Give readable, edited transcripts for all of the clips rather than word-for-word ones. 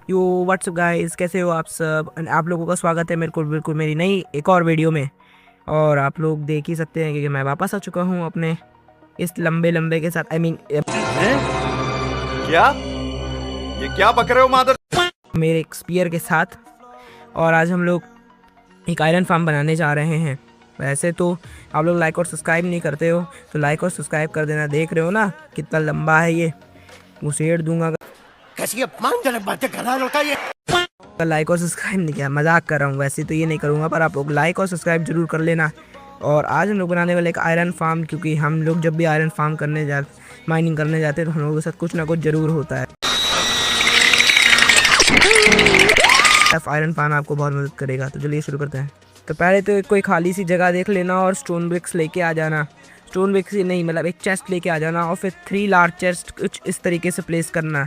यो WhatsApp guys, कैसे हो आप सब। आप लोगों का स्वागत है मेरे को बिल्कुल मेरी नई एक और वीडियो में। और आप लोग देख ही सकते हैं कि मैं वापस आ चुका हूँ अपने इस लंबे लंबे के साथ। हैं? क्या? ये क्या बक रहे हो मादर? मेरे एक स्पीयर के साथ। और आज हम लोग एक आयरन फार्म बनाने जा रहे हैं। वैसे तो आप लोग लाइक और सब्सक्राइब नहीं करते हो, तो लाइक और सब्सक्राइब कर देना। देख रहे हो ना कितना लंबा है ये, मुझे दूंगा। कैसी अपमानजनक बातें कर रहा है लड़का ये। लाइक और सब्सक्राइब नहीं किया, मजाक कर रहा हूँ। वैसे तो ये नहीं करूँगा, पर आप लोग लाइक और सब्सक्राइब जरूर कर लेना। और आज हम लोग बनाने वाले एक आयरन फार्म, क्योंकि हम लोग जब भी आयरन फार्म माइनिंग करने जाते हैं तो हम लोगों के साथ कुछ ना कुछ ज़रूर होता है। आयरन फार्म आपको बहुत मदद करेगा, तो चलिए शुरू करते हैं। तो पहले तो कोई खाली सी जगह देख लेना और स्टोन ब्रिक्स लेके आ जाना। स्टोन ब्रिक्स ही नहीं, मतलब एक चेस्ट लेके आ जाना और फिर 3 लार्ज चेस्ट कुछ इस तरीके से प्लेस करना।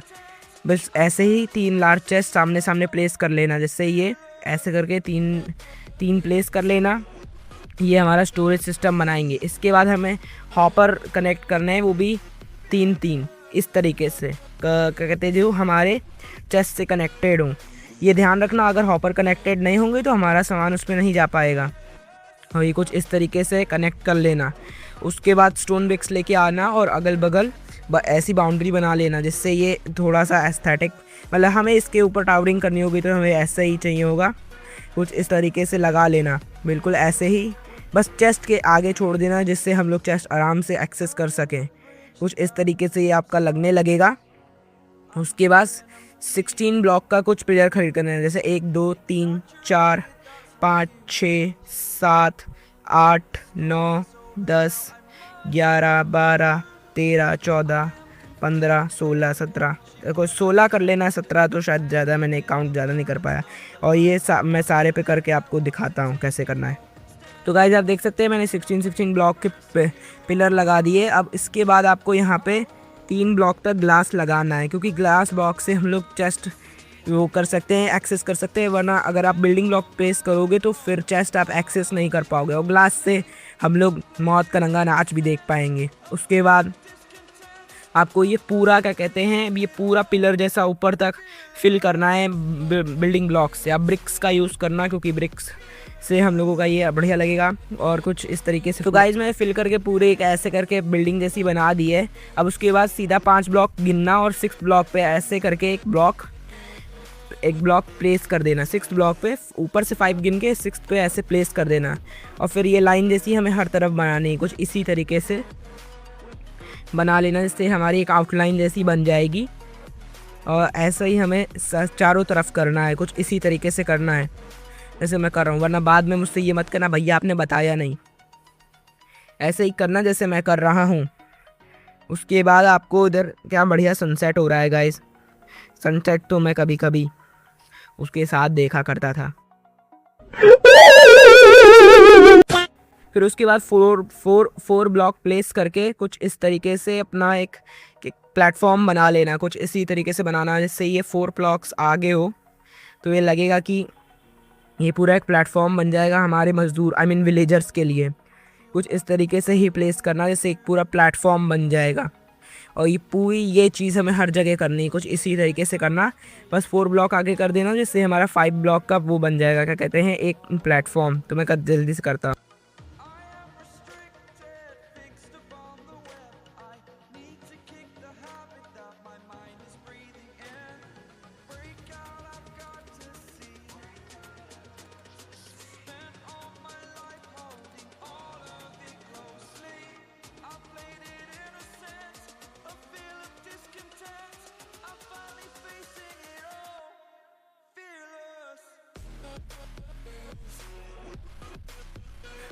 बस ऐसे ही 3 लार्ज चेस्ट सामने सामने प्लेस कर लेना। जैसे ये ऐसे करके तीन प्लेस कर लेना। ये हमारा स्टोरेज सिस्टम बनाएंगे। इसके बाद हमें हॉपर कनेक्ट करना है, वो भी 3 इस तरीके से क्या कहते हैं, जो हमारे चेस्ट से कनेक्टेड हों। ये ध्यान रखना, अगर हॉपर कनेक्टेड नहीं होंगे तो हमारा सामान उसमें नहीं जा पाएगा। और ये कुछ इस तरीके से कनेक्ट कर लेना। उसके बाद स्टोन ब्रिक्स लेके आना और अगल बगल ऐसी बाउंड्री बना लेना जिससे ये थोड़ा सा एस्थेटिक, मतलब हमें इसके ऊपर टावरिंग करनी होगी तो हमें ऐसा ही चाहिए होगा। कुछ इस तरीके से लगा लेना, बिल्कुल ऐसे ही। बस चेस्ट के आगे छोड़ देना जिससे हम लोग चेस्ट आराम से एक्सेस कर सकें। कुछ इस तरीके से ये आपका लगने लगेगा। उसके बाद 16 ब्लॉक का कुछ पिलर खरीद करना है। जैसे 1 2 3 4 5 6 7 8 9 10 11 12 13 14 15 16 17, कोई 16 कर लेना है। 17 तो शायद ज़्यादा, मैंने काउंट ज़्यादा नहीं कर पाया। और ये मैं सारे पे करके आपको दिखाता हूँ कैसे करना है। तो गाइस आप देख सकते हैं मैंने 16 ब्लॉक के पिलर लगा दिए। अब इसके बाद आपको यहाँ पे 3 ब्लॉक तक ग्लास लगाना है, क्योंकि ग्लास ब्लॉक से हम लोग चेस्ट वो कर सकते हैं, एक्सेस कर सकते हैं। वरना अगर आप बिल्डिंग ब्लॉक प्लेस करोगे तो फिर चेस्ट आप एक्सेस नहीं कर पाओगे, और ग्लास से हम लोग मौत का रंगा नाच भी देख पाएंगे। उसके बाद आपको ये पूरा क्या कहते हैं, ये पूरा पिलर जैसा ऊपर तक फिल करना है बिल्डिंग ब्लॉक से। आप ब्रिक्स का यूज़ करना, क्योंकि ब्रिक्स से हम लोगों का ये बढ़िया लगेगा। और कुछ इस तरीके से। तो गाइज मैंने फिल करके पूरे एक ऐसे करके बिल्डिंग जैसी बना दी है। अब उसके बाद सीधा 5 ब्लॉक गिनना और 6 ब्लॉक पे ऐसे करके एक ब्लॉक प्लेस कर देना। 6 ब्लॉक पे ऊपर से 5 गिन के 6 पे ऐसे प्लेस कर देना। और फिर ये लाइन जैसी हमें हर तरफ बनानी है, कुछ इसी तरीके से बना लेना, जिससे हमारी एक आउटलाइन जैसी बन जाएगी। और ऐसा ही हमें चारों तरफ करना है, कुछ इसी तरीके से करना है जैसे मैं कर रहा हूँ। वरना बाद में मुझसे ये मत करना भैया आपने बताया नहीं, ऐसे ही करना जैसे मैं कर रहा हूँ। उसके बाद आपको इधर क्या बढ़िया सनसेट हो रहा है गाइस। सनसेट तो मैं कभी कभी उसके साथ देखा करता था। फिर उसके बाद फोर ब्लॉक प्लेस करके कुछ इस तरीके से अपना एक प्लेटफॉर्म बना लेना। कुछ इसी तरीके से बनाना जिससे ये 4 ब्लॉक्स आगे हो, तो ये लगेगा कि ये पूरा एक प्लेटफॉर्म बन जाएगा हमारे मज़दूर विलेजर्स के लिए। कुछ इस तरीके से ही प्लेस करना जिससे एक पूरा प्लेटफॉर्म बन जाएगा। और ये पूरी ये चीज़ हमें हर जगह करनी है, कुछ इसी तरीके से करना। बस 4 ब्लॉक आगे कर देना जिससे हमारा 5 ब्लॉक का वो बन जाएगा, क्या कहते हैं, एक प्लेटफॉर्म। तो मैं जल्दी से करता हूँ।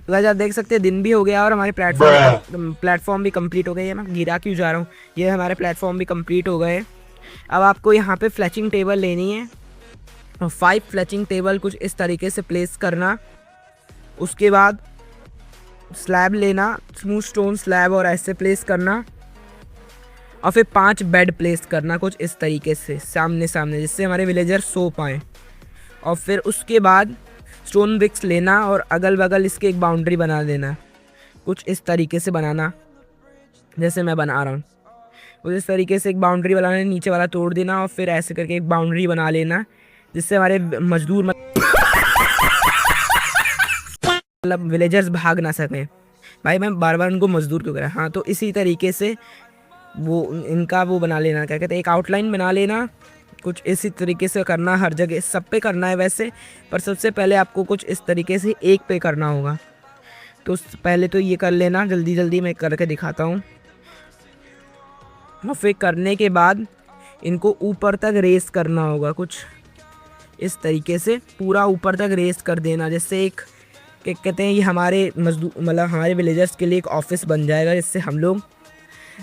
तो गाइस आप देख सकते हैं दिन भी हो गया और हमारे प्लेटफॉर्म भी कंप्लीट हो गए। मैं गिरा क्यों जा रहा हूँ, ये हमारे प्लेटफॉर्म भी कंप्लीट हो गए। अब आपको यहाँ पे फ्लैचिंग टेबल लेनी है और 5 फ्लैचिंग टेबल कुछ इस तरीके से प्लेस करना। उसके बाद स्लैब लेना, स्मूथ स्टोन स्लैब, और ऐसे प्लेस करना। और फिर 5 बेड प्लेस करना कुछ इस तरीके से सामने सामने, जिससे हमारे विलेजर सो पाएँ। और फिर उसके बाद स्टोन ब्रिक्स लेना और अगल बगल इसके एक बाउंड्री बना देना, कुछ इस तरीके से बनाना जैसे मैं बना रहा हूँ। उस इस तरीके से एक बाउंड्री बनाना है, नीचे वाला तोड़ देना और फिर ऐसे करके एक बाउंड्री बना लेना जिससे हमारे मजदूर मतलब विलेजर्स भाग ना सकें। भाई मैं बार बार उनको मजदूर क्यों कह रहा। हाँ, तो इसी तरीके से वो इनका वो बना लेना, क्या कहते हैं, एक आउटलाइन बना लेना। कुछ इसी तरीके से करना, हर जगह सब पे करना है वैसे, पर सबसे पहले आपको कुछ इस तरीके से एक पे करना होगा। तो पहले तो ये कर लेना, जल्दी जल्दी मैं करके दिखाता हूँ। और फिर करने के बाद इनको ऊपर तक रेस करना होगा, कुछ इस तरीके से पूरा ऊपर तक रेस कर देना, जिससे एक क्या कहते हैं, ये हमारे मजदूर मतलब हमारे विलेजर्स के लिए एक ऑफिस बन जाएगा, जिससे हम लोग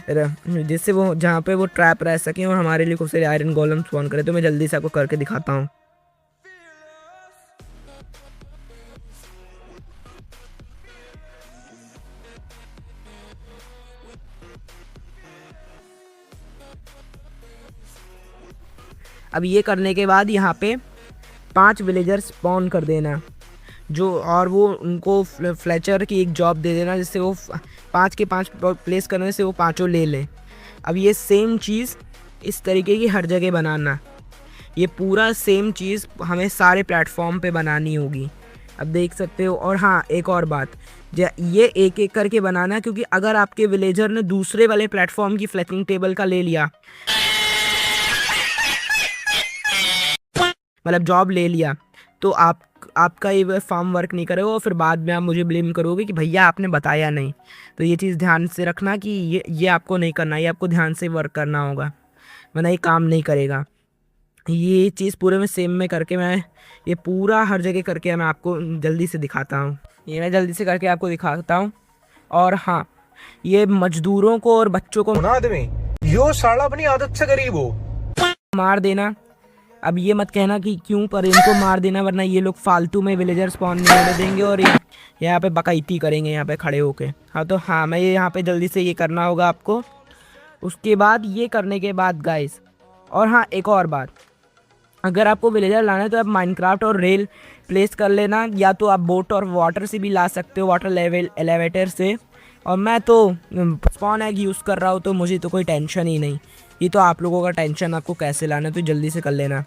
जिससे वो जहाँ पे वो ट्रैप रह सकें और हमारे लिए खूब सारे आयरन गोलम स्पॉन करें। तो मैं जल्दी से आपको करके दिखाता हूँ। अब ये करने के बाद यहाँ पे 5 विलेजर्स स्पॉन कर देना, जो और वो उनको फ्लेचर की एक जॉब दे देना, जिससे वो 5 के 5 प्लेस करने से वो 5 ले लें। अब ये सेम चीज़ इस तरीके की हर जगह बनाना, ये पूरा सेम चीज़ हमें सारे प्लेटफॉर्म पे बनानी होगी। अब देख सकते हो। और हाँ, एक और बात, ये एक एक करके बनाना, क्योंकि अगर आपके विलेजर ने दूसरे वाले प्लेटफॉर्म की फ्लैटिंग टेबल का ले लिया, मतलब जॉब ले लिया, तो आपका ये फार्म वर्क नहीं करेगा और फिर बाद में आप मुझे ब्लेम करोगे कि भैया आपने बताया नहीं। तो ये चीज़ ध्यान से रखना कि ये आपको नहीं करना, ये आपको ध्यान से वर्क करना होगा, वरना ये काम नहीं करेगा। ये चीज़ पूरे में सेम में करके मैं ये पूरा हर जगह करके मैं आपको जल्दी से दिखाता हूँ। ये मैं जल्दी से करके आपको दिखाता हूँ। और हाँ, ये मजदूरों को और बच्चों को आदमी यो साला अपनी आदत से गरीब हो मार देना। अब ये मत कहना कि क्यों, पर इनको मार देना, वरना ये लोग फालतू में विलेजर स्पॉन नहीं होने देंगे और यहाँ पे बकैती करेंगे यहाँ पे खड़े होके। हाँ, तो हाँ, मैं ये यहाँ पे जल्दी से ये करना होगा आपको। उसके बाद ये करने के बाद गाइस, और हाँ एक और बात, अगर आपको विलेजर लाना है तो आप माइनक्राफ्ट और रेल प्लेस कर लेना, या तो आप बोट और वाटर से भी ला सकते हो, वाटर लेवल एलिवेटर से। और मैं तो स्पॉन एग यूज़ कर रहा हूँ, तो मुझे तो कोई टेंशन ही नहीं। ये तो आप लोगों का टेंशन, आपको कैसे लाना है, तो जल्दी से कर लेना।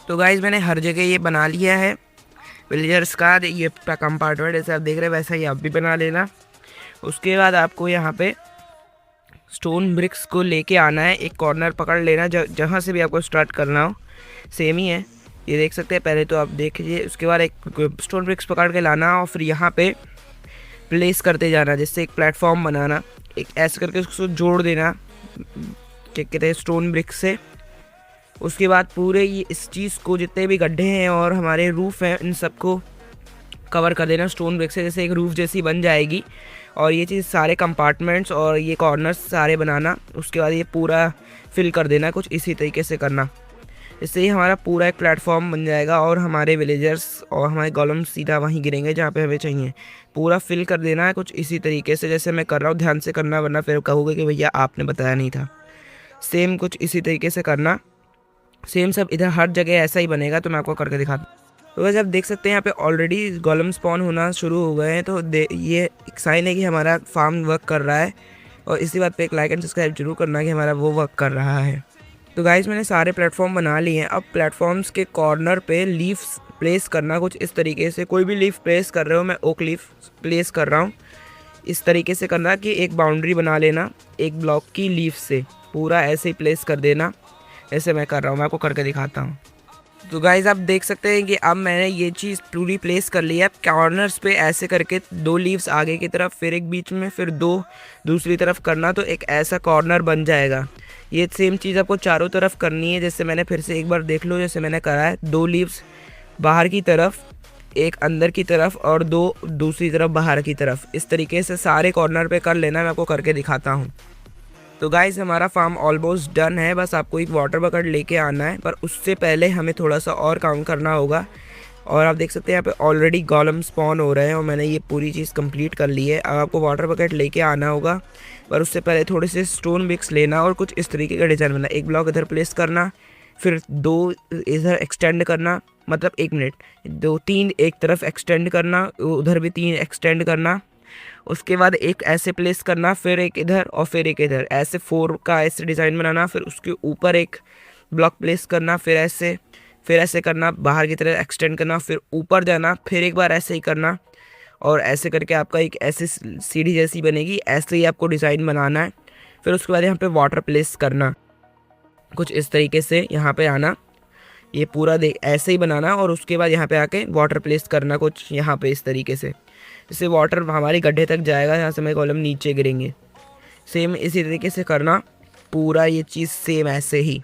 तो गाइज़ मैंने हर जगह ये बना लिया है विलेजर्स का, ये कंपार्टमेंट जैसे आप देख रहे हैं वैसा ही आप भी बना लेना। उसके बाद आपको यहाँ पे स्टोन ब्रिक्स को लेके आना है, एक कॉर्नर पकड़ लेना, जहाँ से भी आपको स्टार्ट करना हो, सेम ही है, ये देख सकते हैं। पहले तो आप देखिए, उसके बाद एक स्टोन ब्रिक्स पकड़ के लाना और फिर यहाँ पे प्लेस करते जाना, जिससे एक प्लेटफॉर्म बनाना, एक ऐसे करके उसको जोड़ देना, क्या कहते हैं, स्टोन ब्रिक्स से। उसके बाद पूरे ये इस चीज़ को, जितने भी गड्ढे हैं और हमारे रूफ़ हैं, इन सबको कवर कर देना स्टोन ब्रिक्स से, जैसे एक रूफ़ जैसी बन जाएगी। और ये चीज़ सारे कंपार्टमेंट्स और ये कॉर्नर्स सारे बनाना। उसके बाद ये पूरा फिल कर देना, कुछ इसी तरीके से करना, इससे ही हमारा पूरा एक प्लेटफॉर्म बन जाएगा और हमारे विलेजर्स और हमारे गॉलम सीधा वहीं गिरेंगे जहाँ पे हमें चाहिए। पूरा फिल कर देना है कुछ इसी तरीके से जैसे मैं कर रहा हूँ, ध्यान से करना, वरना फिर कहोगे कि भैया आपने बताया नहीं था। सेम कुछ इसी तरीके से करना, सेम सब इधर हर जगह ऐसा ही बनेगा। तो मैं आपको करके दिखाता हूँ। तो वैसे आप देख सकते हैं यहाँ पे ऑलरेडी गॉलम स्पॉन होना शुरू हो गए हैं, तो ये एक साइन है कि हमारा फार्म वर्क कर रहा है। और इसी बात पे एक लाइक एंड सब्सक्राइब जरूर करना कि हमारा वो वर्क कर रहा है। तो गाइज़ मैंने सारे प्लेटफॉर्म बना लिए हैं। अब प्लेटफॉर्म्स के कॉर्नर पे लीव्स प्लेस करना कुछ इस तरीके से। कोई भी लीफ प्लेस कर रहे हो, मैं ओक लीफ प्लेस कर रहा हूँ, इस तरीके से करना कि एक बाउंड्री बना लेना एक ब्लॉक की लीफ से, पूरा ऐसे ही प्लेस कर देना, ऐसे मैं कर रहा हूँ, मैं आपको करके दिखाता हूँ। तो गाइज़ आप देख सकते हैं कि अब मैंने ये चीज़ पूरी प्लेस कर ली है। अब कॉर्नर्स पे ऐसे करके 2 लीव्स आगे की तरफ, फिर एक बीच में, फिर 2 दूसरी तरफ करना, तो एक ऐसा कॉर्नर बन जाएगा। ये सेम चीज़ आपको चारों तरफ करनी है, जैसे मैंने फिर से एक बार देख लो, जैसे मैंने करा है। 2 लीव्स बाहर की तरफ, एक अंदर की तरफ और 2 दूसरी तरफ बाहर की तरफ, इस तरीके से सारे कॉर्नर पे कर लेना। मैं आपको करके दिखाता हूँ। तो गाइज़ हमारा फार्म ऑलमोस्ट डन है, बस आपको एक वाटर बकेट लेके आना है, पर उससे पहले हमें थोड़ा सा और काम करना होगा। और आप देख सकते हैं यहाँ पे ऑलरेडी गॉलम स्पॉन हो रहे हैं और मैंने ये पूरी चीज़ कंप्लीट कर ली है। अब आपको वाटर बकेट लेके आना होगा, पर उससे पहले थोड़े से स्टोन ब्रिक्स लेना और कुछ इस तरीके का डिज़ाइन बनाना। एक ब्लॉक इधर प्लेस करना, फिर 2 इधर एक्सटेंड करना, मतलब 1 मिनट, 2 3 एक तरफ एक्सटेंड करना, उधर भी 3 एक्सटेंड करना, उसके बाद एक ऐसे प्लेस करना, फिर एक इधर और फिर एक इधर, ऐसे 4 का ऐसे डिज़ाइन बनाना, फिर उसके ऊपर एक ब्लॉक प्लेस करना, फिर ऐसे करना, बाहर की तरह एक्सटेंड करना, फिर ऊपर जाना, फिर एक बार ऐसे ही करना, और ऐसे करके आपका एक ऐसी सीढ़ी जैसी बनेगी। ऐसे ही आपको डिज़ाइन बनाना है। फिर उसके बाद यहाँ पे वाटर प्लेस करना, कुछ इस तरीके से यहाँ पे आना, ये पूरा ऐसे ही बनाना, और उसके बाद यहाँ पे आके वाटर प्लेस करना कुछ यहाँ पे इस तरीके से, जिससे वाटर हमारे गड्ढे तक जाएगा, यहाँ से हमारे कॉलम नीचे गिरेंगे। सेम इसी तरीके से करना पूरा ये चीज़, सेम ऐसे ही।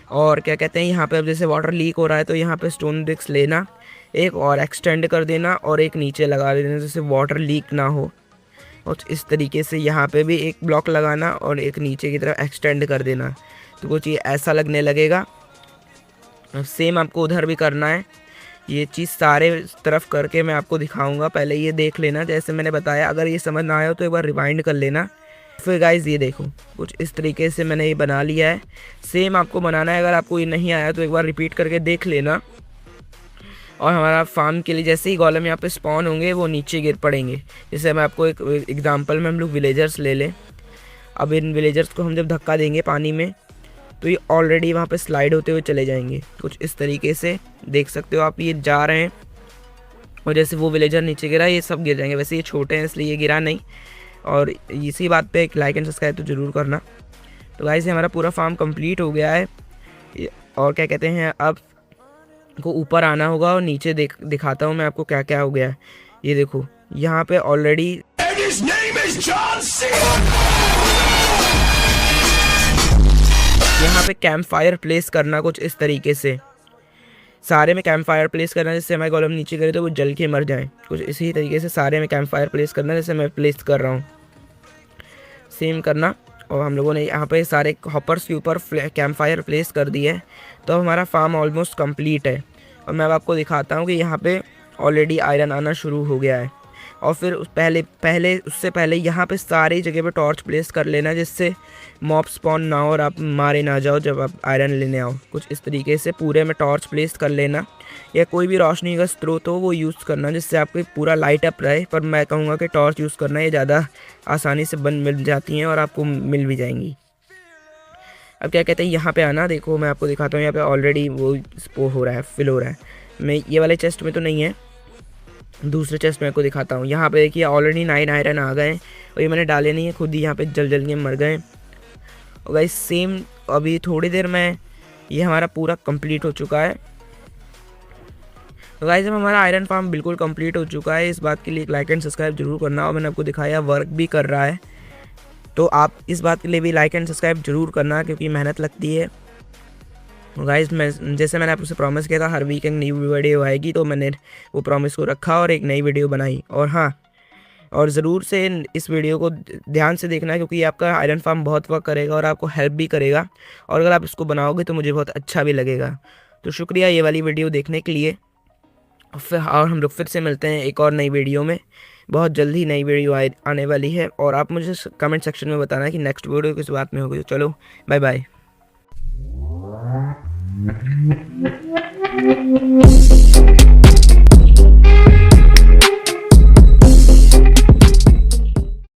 और क्या कहते हैं, यहाँ पे अब जैसे वाटर लीक हो रहा है तो यहाँ पे स्टोन ब्रिक्स लेना, एक और एक्सटेंड कर देना और एक नीचे लगा देना, जिससे वाटर लीक ना हो। और इस तरीके से यहाँ पे भी एक ब्लॉक लगाना और एक नीचे की तरफ एक्सटेंड कर देना, तो कुछ ये ऐसा लगने लगेगा। सेम आपको उधर भी करना है। ये चीज़ सारे तरफ करके मैं आपको दिखाऊंगा, पहले ये देख लेना जैसे मैंने बताया। अगर ये समझ ना आया तो एक बार रिवाइंड कर लेना। फिर गाइस ये देखो, कुछ इस तरीके से मैंने ये बना लिया है। सेम आपको बनाना है। अगर आपको ये नहीं आया तो एक बार रिपीट करके देख लेना। और हमारा फार्म के लिए जैसे ही गॉलम यहाँ पे स्पॉन होंगे वो नीचे गिर पड़ेंगे। जैसे मैं आपको एक एग्जांपल में हम लोग विलेजर्स ले लें। अब इन विलेजर्स को हम जब धक्का देंगे पानी में तो ये ऑलरेडी वहाँ पे स्लाइड होते हुए चले जाएंगे। कुछ इस तरीके से देख सकते हो आप, ये जा रहे हैं और जैसे वो विलेजर नीचे गिरा ये सब गिर जाएंगे। वैसे ये छोटे हैं इसलिए ये गिरा नहीं। और इसी बात पे एक लाइक एंड सब्सक्राइब तो ज़रूर करना। तो गाइस ये हमारा पूरा फार्म कंप्लीट हो गया है। और क्या कहते हैं, अब को ऊपर आना होगा और नीचे दिखाता हूँ मैं आपको क्या क्या हो गया है। ये देखो यहाँ पे ऑलरेडी यहाँ पे कैंप फायर प्लेस करना, कुछ इस तरीके से सारे में कैंप फायर प्लेस करना, जिससे हमारे कॉलम नीचे करे तो वो जल के मर जाएं। कुछ इसी तरीके से सारे में कैंप फायर प्लेस करना, जैसे मैं प्लेस कर रहा हूँ सेम करना। और हम लोगों ने यहाँ पे सारे हॉपर्स के ऊपर कैंप फायर प्लेस कर दिए है। तो हमारा फार्म ऑलमोस्ट कंप्लीट है। और मैं अब आपको दिखाता हूँ कि यहाँ पे ऑलरेडी आयरन आना शुरू हो गया है। और फिर उससे पहले यहाँ पे सारी जगह पे टॉर्च प्लेस कर लेना, जिससे मॉब स्पॉन ना हो और आप मारे ना जाओ जब आप आयरन लेने आओ। कुछ इस तरीके से पूरे में टॉर्च प्लेस कर लेना, या कोई भी रोशनी का स्रोत हो वो यूज़ करना, जिससे आपको पूरा लाइट अप रहे। पर मैं कहूँगा कि टॉर्च यूज़ करना, ये ज़्यादा आसानी से मिल जाती हैं और आपको मिल भी जाएंगी। अब क्या कहते हैं, यहाँ पे आना, देखो मैं आपको दिखाता हूँ। यहाँ पे ऑलरेडी वो हो रहा है, फिल हो रहा है। मैं ये वाले चेस्ट में तो नहीं है, दूसरे चेस्ट में आपको दिखाता हूँ। यहाँ पे देखिए ऑलरेडी 9 आयरन आ गए और ये मैंने डाले नहीं है, खुद ही यहाँ पे जल के मर गए। और गाइस सेम अभी थोड़ी देर में ये हमारा पूरा कंप्लीट हो चुका है। तो गाइस अब हमारा आयरन फार्म बिल्कुल कंप्लीट हो चुका है। इस बात के लिए एक लाइक एंड सब्सक्राइब जरूर करना। और मैंने आपको दिखाया वर्क भी कर रहा है, तो आप इस बात के लिए भी लाइक एंड सब्सक्राइब जरूर करना, क्योंकि मेहनत लगती है। गाइस जैसे मैंने आपसे प्रॉमिस किया था हर वीक एक नई वीडियो आएगी, तो मैंने वो प्रॉमिस को रखा और एक नई वीडियो बनाई। और हाँ, और ज़रूर से इस वीडियो को ध्यान से देखना, क्योंकि ये आपका आयरन फार्म बहुत वर्क करेगा और आपको हेल्प भी करेगा। और अगर आप इसको बनाओगे तो मुझे बहुत अच्छा भी लगेगा। तो शुक्रिया ये वाली वीडियो देखने के लिए। और हम लोग फिर से मिलते हैं एक और नई वीडियो में। बहुत जल्दी नई वीडियो आने वाली है। और आप मुझे कमेंट सेक्शन में बताना कि नेक्स्ट वीडियो किस बात में होगी। तो चलो बाय बाय।